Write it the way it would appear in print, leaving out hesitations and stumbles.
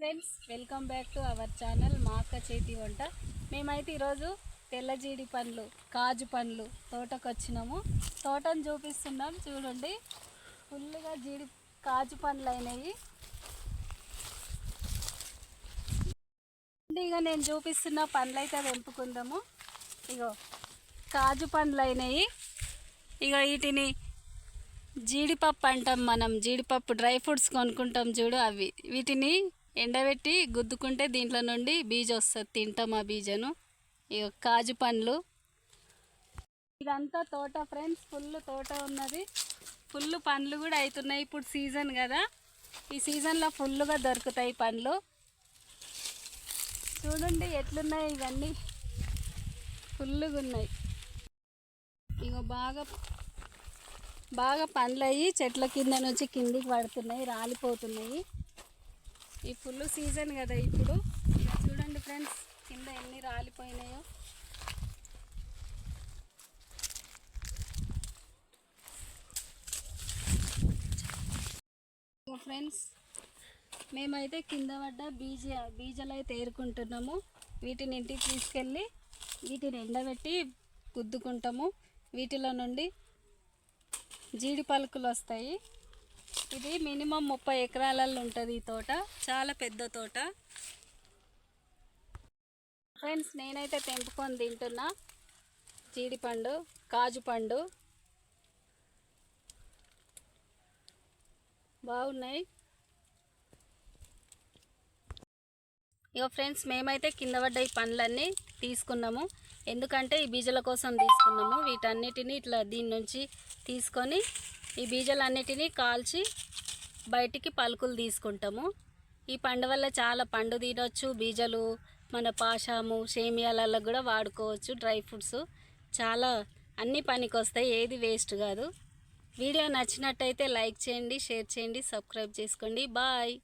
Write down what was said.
Friends, welcome back to our channel మా అక్క చేతి వంట. మేమైతే ఈరోజు తెల్ల జీడి పండ్లు, కాజు పండ్లు తోటకు వచ్చినాము. తోటను చూపిస్తున్నాం చూడండి. ఫుల్గా కాజు పండ్లు అయినాయి. ఇక నేను చూపిస్తున్న పండ్లు అయితే తెంపుకుందాము. ఇగో కాజు పండ్లు అయినాయి. ఇక వీటిని జీడిపప్పు అంటాం మనం. జీడిపప్పు డ్రై ఫ్రూట్స్ కొనుక్కుంటాం చూడు, అవి. వీటిని ఎండబెట్టి గుద్దుకుంటే దీంట్లో నుండి బీజం వస్తుంది, తింటాం ఆ బీజను. ఇక కాజు పండ్లు. ఇదంతా తోట ఫ్రెండ్స్, ఫుల్ తోట ఉన్నది. ఫుల్ పండ్లు కూడా అవుతున్నాయి. ఇప్పుడు సీజన్ కదా, ఈ సీజన్లో ఫుల్గా దొరుకుతాయి పండ్లు. చూడండి ఎట్లున్నాయి ఇవన్నీ, ఫుల్గా ఉన్నాయి. ఇక బాగా పండ్లు అయ్యి చెట్ల కింద నుంచి కిందికి పడుతున్నాయి, రాలిపోతున్నాయి. ఈ ఫుల్ సీజన్ కదా ఇప్పుడు. ఇక చూడండి ఫ్రెండ్స్, కింద ఎన్ని రాలిపోయినాయో. ఫ్రెండ్స్, మేమైతే కింద పడ్డ బీజలు అయితే ఏరుకుంటున్నాము. వీటిని ఇంటికి తీసుకెళ్ళి వీటిని ఎండబెట్టి గుద్దుకుంటాము. వీటిలో నుండి జీడి పలుకులు వస్తాయి. ఇది మినిమం 30 ఎకరాలలో ఉంటుంది ఈ తోట, చాలా పెద్ద తోట. ఫ్రెండ్స్, నేనైతే తెంపుకొని తింటున్నా జీడిపండు, కాజు పండు. బాగున్నాయి. ఇక ఫ్రెండ్స్, మేమైతే కింద పడ్డ ఈ పండ్లన్నీ తీసుకున్నాము. ఎందుకంటే ఈ బీజల కోసం తీసుకున్నాము. వీటన్నిటిని ఇట్లా దీని నుంచి తీసుకొని ఈ బీజలన్నిటినీ కాల్చి బయటికి పలుకులు తీసుకుంటాము. ఈ పండు వల్ల చాలా పండు తినొచ్చు. బీజలు మన పాషాము, సేమియాలలో కూడా వాడుకోవచ్చు. డ్రై ఫ్రూట్స్ చాలా అన్ని పనికి వస్తాయి, ఏది వేస్ట్ కాదు. వీడియో నచ్చినట్టయితే లైక్ చేయండి, షేర్ చేయండి, సబ్స్క్రైబ్ చేసుకోండి. బాయ్.